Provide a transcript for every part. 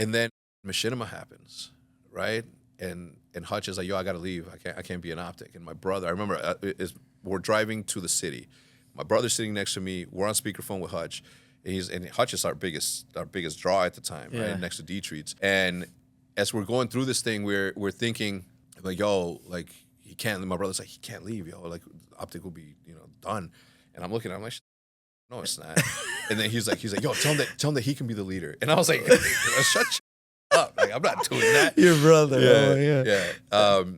And then machinima happens, right? And Hutch is like, yo, I gotta leave. I can't be an optic. And my brother, I remember, we're driving to the city. My brother's sitting next to me. We're on speakerphone with Hutch, and Hutch is our biggest draw at the time, right? Next to D-Treats. And as we're going through this thing, we're thinking like, yo, like he can't. My brother's like, he can't leave, yo. Like optic will be, done. And I'm looking, I'm like, no, it's not. And then he's like, yo, tell him that he can be the leader. And I was like, shut up. Like, I'm not doing that. Your brother. Yeah.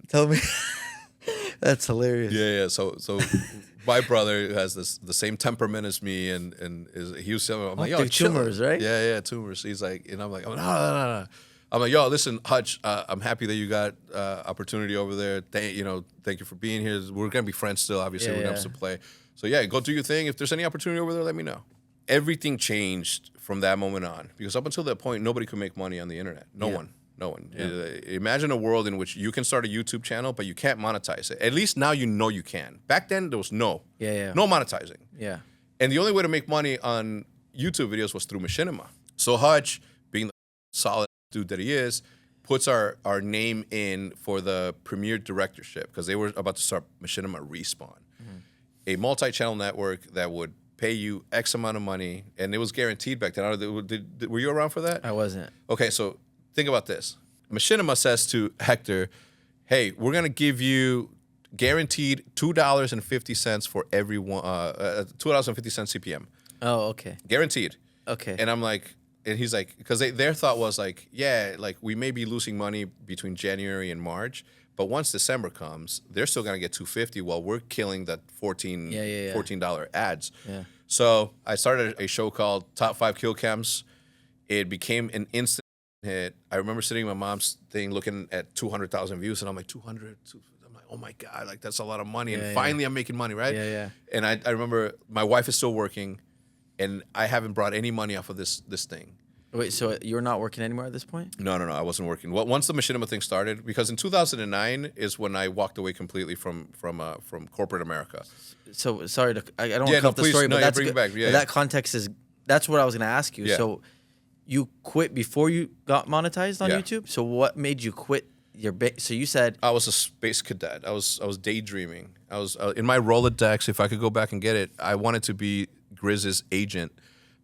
Tell me. That's hilarious. Yeah. So my brother has the same temperament as me, and he was telling me, I'm like, yo, tumors, right? Yeah, tumors. He's like, and I'm like, oh, no. I'm like, yo, listen, Hutch, I'm happy that you got opportunity over there. Thank you for being here. We're gonna be friends still. Obviously, we're gonna have to play. So yeah, go do your thing. If there's any opportunity over there, let me know. Everything changed from that moment on, because up until that point, nobody could make money on the internet. No one. Yeah. Imagine a world in which you can start a YouTube channel, but you can't monetize it. At least now you can. Back then, there was no monetizing. Yeah. And the only way to make money on YouTube videos was through machinima. So Hutch, being the solid dude that he is, puts our name in for the premier directorship, because they were about to start Machinima Respawn, a multi-channel network that would pay you X amount of money, and it was guaranteed back then. Were you around for that? I wasn't. Okay, so think about this. Machinima says to Hector, hey, we're going to give you guaranteed $2.50 for every one, $2.50 CPM. Oh, okay. Guaranteed. Okay. And I'm like, and he's like, because their thought was like, yeah, like we may be losing money between January and March, but once December comes, they're still going to get $2.50 while we're killing that $14 ads. Yeah. So I started a show called Top 5 Kill Cams. It became an instant hit. I remember sitting in my mom's thing looking at 200,000 views, and I'm like, 200? I'm like, oh my God, like that's a lot of money. And finally I'm making money, right? Yeah. And I remember my wife is still working, and I haven't brought any money off of this thing. Wait, so you're not working anymore at this point? No, I wasn't working. Well, once the machinima thing started, because in 2009 is when I walked away completely from corporate America. So sorry I don't want to cut the story, but that's bring it back. Yeah, that context that's what I was going to ask you. Yeah. So you quit before you got monetized on YouTube. So what made you quit your? So you said I was a space cadet. I was daydreaming. I was in my Rolodex. If I could go back and get it, I wanted to be Grizz's agent,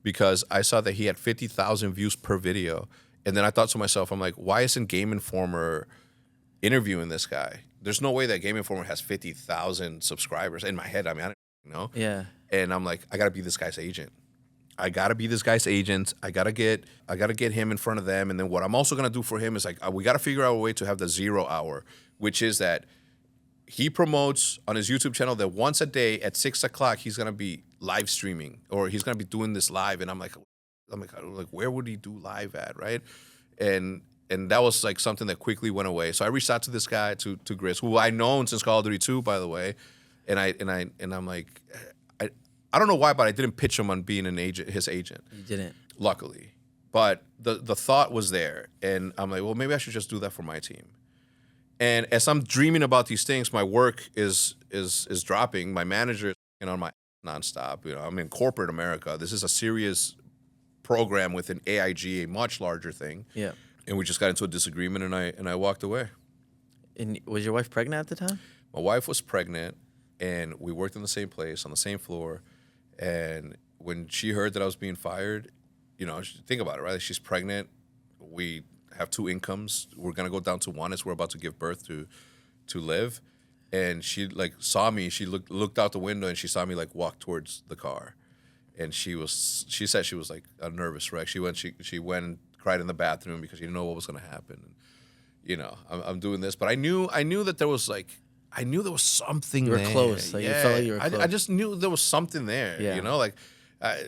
because I saw that he had 50,000 views per video. And then I thought to myself, I'm like, why isn't Game Informer interviewing this guy? There's no way that Game Informer has 50,000 subscribers. In my head, I mean, I don't know. Yeah. And I'm like, I got to be this guy's agent. I got to get him in front of them. And then what I'm also going to do for him is like, we got to figure out a way to have the 0 hour, which is that he promotes on his YouTube channel that once a day at 6 o'clock, he's going to be live streaming, or he's going to be doing this live. And I'm like, where would he do live at, right? And that was like something that quickly went away. So I reached out to this guy, to Grizz, who I known since Call of Duty 2, by the way. And I'm like, I don't know why, but I didn't pitch him on being his agent. You didn't. Luckily. But the thought was there. And I'm like, well, maybe I should just do that for my team. And as I'm dreaming about these things, my work is dropping. My manager is on my nonstop. I'm in corporate America. This is a serious program within AIG, a much larger thing. Yeah. And we just got into a disagreement, and I walked away. And was your wife pregnant at the time? My wife was pregnant, and we worked in the same place, on the same floor. And when she heard that I was being fired, think about it, right? She's pregnant. We have 2 incomes. We're going to go down to 1 as we're about to give birth to Liv. And she saw me. She looked out the window, and she saw me walk towards the car. And she said she was like a nervous wreck. She went and cried in the bathroom because she didn't know what was going to happen. And, I'm doing this, but I knew that there was something there. You were close. You felt like you were close. I just knew there was something there. Yeah.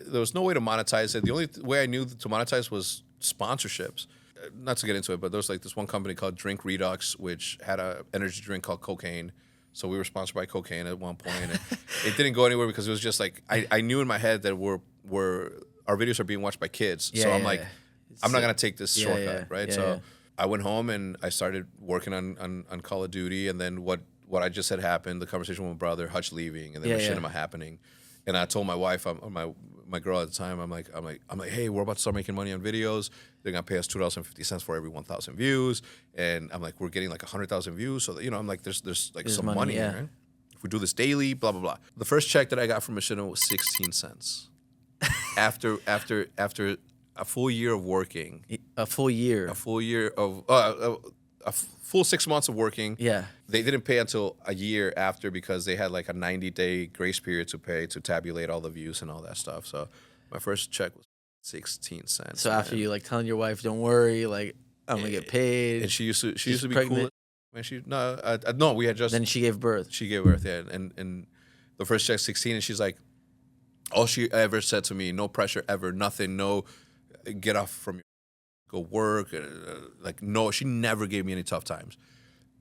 There was no way to monetize it. The only way I knew to monetize was sponsorships. Not to get into it, but there was this one company called Drink Redux, which had an energy drink called Cocaine. So we were sponsored by Cocaine at one point. And it didn't go anywhere because it was just I knew in my head that our videos are being watched by kids. Yeah, so I'm I'm not going to take this shortcut, right? Yeah, so I went home and I started working on Call of Duty. And then what I just said happened, the conversation with my brother, Hutch leaving, and then Machinima happening. And I told my wife, my my girl at the time. I'm like, hey, we're about to start making money on videos. They're gonna pay us $2.50 for every 1,000 views, and I'm like, we're getting like 100,000 views. So that, I'm like, there's like There's some money, money yeah. here. Right? If we do this daily, blah blah blah. The first check that I got from Machinima was 16 cents. after a full year of working, A full year. a full year of a full 6 months of working. Yeah. They didn't pay until a year after because they had like a 90-day grace period to pay to tabulate all the views and all that stuff. So my first check was 16 cents. So after you like telling your wife, don't worry, like I'm gonna get paid. And she used to be pregnant. cool. Man, no, we had just. Then she gave birth. She gave birth, yeah, and the first check 16, and she's like, all she ever said to me, no pressure ever, nothing, no, get off from your, go work, like no, she never gave me any tough times,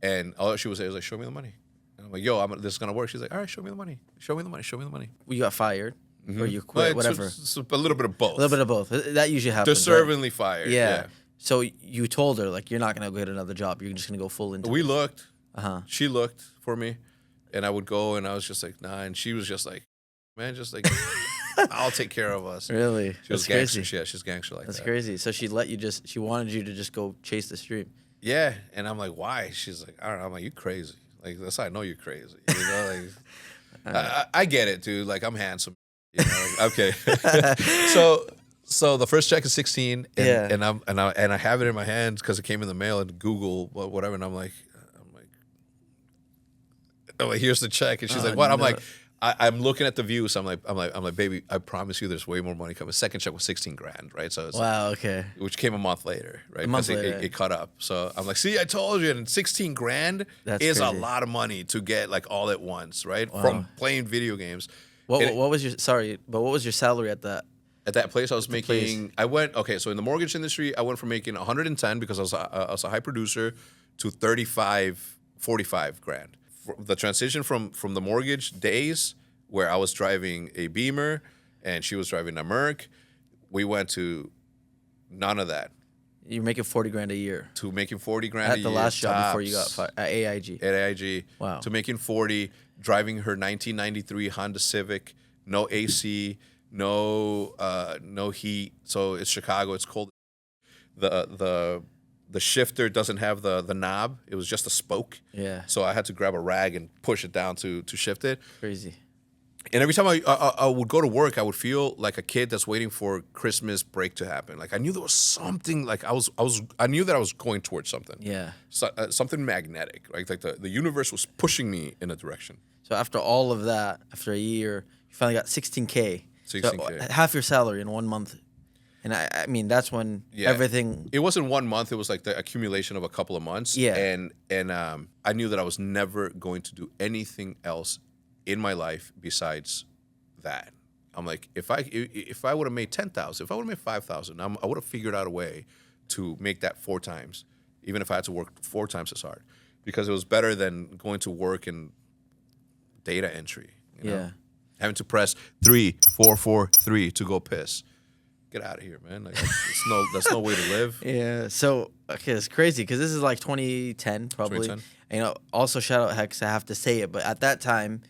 and all she would say was like, show me the money, and I'm like, yo, this is gonna work. She's like, all right, show me the money, show me the money, show me the money. You got fired, or you quit, whatever. It's a little bit of both. A little bit of both. That usually happens. Deservingly right? fired. Yeah. So you told her like you're not gonna get another job. You're just gonna go full into. We it. looked. Uh-huh. She looked for me, and I would go, and I was just like, nah, and she was just like, man, just like, I'll take care of us. Really? She was That's gangster. crazy. Yeah, she's gangster like That's that. crazy. So she wanted you to just go chase the stream. Yeah, and I'm like, why? She's like, I don't know. I'm like, you crazy. Like, that's how I know you're crazy. You know, like, I get it, dude. Like, I'm handsome. You know, like, okay. So the first check is 16, and, Yeah. and I have it in my hand because it came in the mail and Google whatever, and I'm like, here's the check, and she's like, what? I'm no. like, I'm looking at the views. I'm like, baby, I promise you, there's way more money coming. Second check was 16 grand, right? So it's Wow. Okay. which came a month later, right? A month 'Cause later. it caught up. So I'm like, see, I told you. And 16 grand That's is a crazy. lot of money to get like all at once, right? From playing video games. What was your what was your salary at that? At that place, I was making. I went so in the mortgage industry, I went from making 110 because I was a high producer to 35, 45 grand. The transition from the mortgage days where I was driving a Beamer and she was driving a Merc, we went to none of that. You're making 40 grand a year To making 40 grand a at year. the last job before you got tops. fired at AIG. At AIG. Wow. To making 40, driving her 1993 Honda Civic, no AC, no heat. So it's Chicago. It's cold. The shifter doesn't have the knob. It was just a spoke. Yeah. So I had to grab a rag and push it down to shift it. Crazy. And every time I would go to work, I would feel like a kid that's waiting for Christmas break to happen. Like I knew there was something. Like I knew that I was going towards something. Yeah. So, something magnetic. Right? Like the universe was pushing me in a direction. So after all of that, after a year, you finally got 16K. 16K. So half your salary in 1 month. And I mean, that's when everything. It wasn't 1 month. It was like the accumulation of a couple of months. Yeah. And I knew that I was never going to do anything else in my life besides that. I'm like, if I would have made 10,000, if I would have made 5,000, I would have figured out a way to make that 4 times, even if I had to work 4 times as hard, because it was better than going to work in data entry. You know? Yeah. Having to press 3, 4, 4, 3 to go piss. Get out of here, man. Like, that's no way to live. Yeah. So okay, it's crazy because this is like 2010 probably. 2010. Also shout out HECZ. I have to say it, but at that time,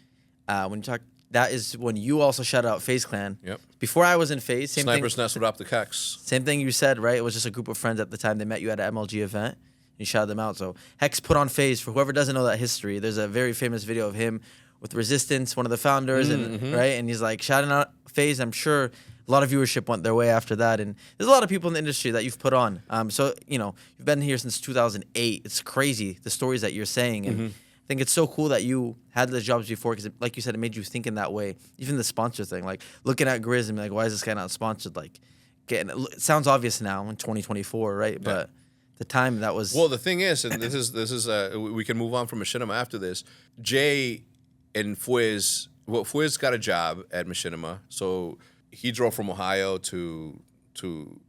when you talk, that is when you also shout out FaZe Clan. Yep. Before I was in FaZe, same Sniper's thing. Nest with Optic Hex. Same thing you said, right? It was just a group of friends at the time. They met you at an MLG event. You shouted them out. So HECZ put on FaZe. For whoever doesn't know that history, there's a very famous video of him with Resistance, one of the founders, and right, and he's like shouting out FaZe. I'm sure a lot of viewership went their way after that, and there's a lot of people in the industry that you've put on. So you've been here since 2008. It's crazy the stories that you're saying, and I think it's so cool that you had the jobs before because, like you said, it made you think in that way. Even the sponsor thing, like looking at Grizz and be like, why is this guy not sponsored? Like, it sounds obvious now in 2024, right? Yeah. But the time that was. Well, the thing is, and this is we can move on from Machinima after this. Jay and Fwiz, Fwiz got a job at Machinima, so he drove from Ohio to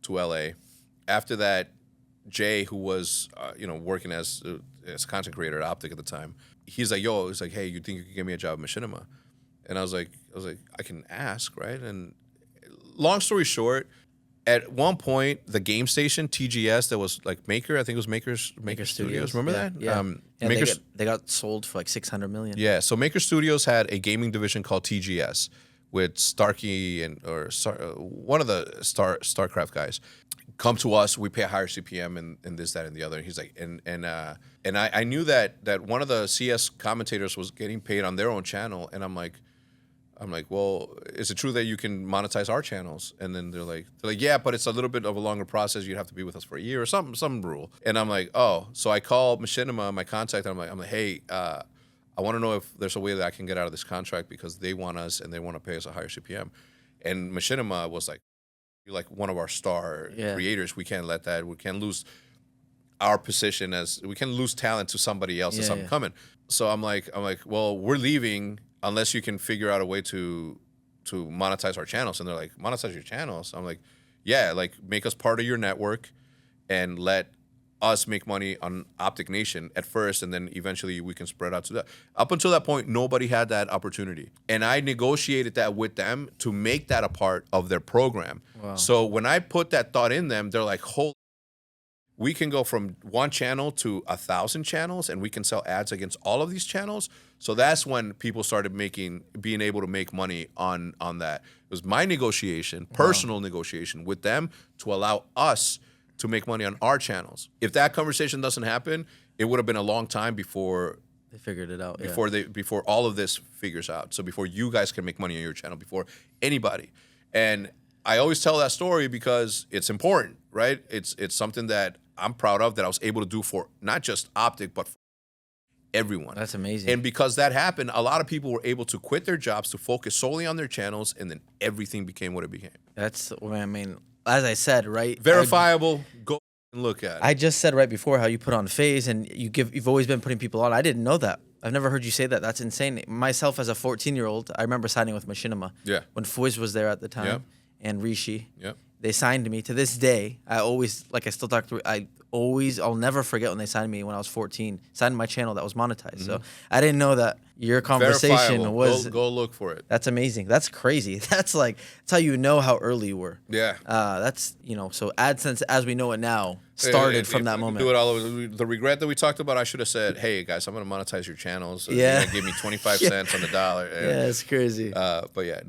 LA. After that, Jay, who was working as a content creator at Optic at the time, he's like, hey, you think you can get me a job at Machinima? And I was like, I can ask, right? And long story short, at one point, the game station TGS that was like Maker, I think it was Maker Studios. Remember that? They got sold for like $600 million. Yeah. So Maker Studios had a gaming division called TGS, with Starkey one of the StarCraft guys. Come to us, we pay a higher CPM and this, that, and the other. And he's like, and I knew that one of the CS commentators was getting paid on their own channel, and I'm like, well, is it true that you can monetize our channels? And then they're like, yeah, but it's a little bit of a longer process. You'd have to be with us for a year or some rule. And I'm like, oh, so I called Machinima, my contact, and I'm like, hey, I want to know if there's a way that I can get out of this contract because they want us and they want to pay us a higher CPM. And Machinima was like, you're like one of our star creators. We can't let that. We can't lose our position we can lose talent to somebody else that's coming. So I'm like, well, we're leaving unless you can figure out a way to monetize our channels. And they're like, monetize your channels? I'm like, yeah, like make us part of your network and let us make money on Optic Nation at first, and then eventually we can spread out to that. Up until that point, nobody had that opportunity. And I negotiated that with them to make that a part of their program. Wow. So when I put that thought in them, they're like, holy, we can go from one channel to 1,000 channels, and we can sell ads against all of these channels. So that's when people started being able to make money on that. It was my negotiation, personal negotiation with them to allow us to make money on our channels. If that conversation doesn't happen, it would have been a long time before they figured it out. Before all of this figures out. So before you guys can make money on your channel, before anybody. And I always tell that story because it's important, right? It's something that I'm proud of that I was able to do for not just Optic, but for everyone. That's amazing. And because that happened, a lot of people were able to quit their jobs to focus solely on their channels, and then everything became what it became. That's what I mean. As I said, right? Verifiable. Go and look at it. I just said right before how you put on FaZe and you've always been putting people on. I didn't know that. I've never heard you say that. That's insane. Myself as a 14-year-old, I remember signing with Machinima. Yeah. When Fwiz was there at the time and Rishi. Yep. They signed me. To this day, I'll never forget when they signed me when I was 14. Signed my channel that was monetized. Mm-hmm. So I didn't know that your conversation was. Go look for it. That's amazing. That's crazy. That's how you know how early you were. Yeah. That's so AdSense as we know it now started from that moment. Do it all over. The regret that we talked about, I should have said, hey guys, I'm gonna monetize your channels. Yeah. Give me 25 cents on the dollar. Yeah, it's crazy. But yeah.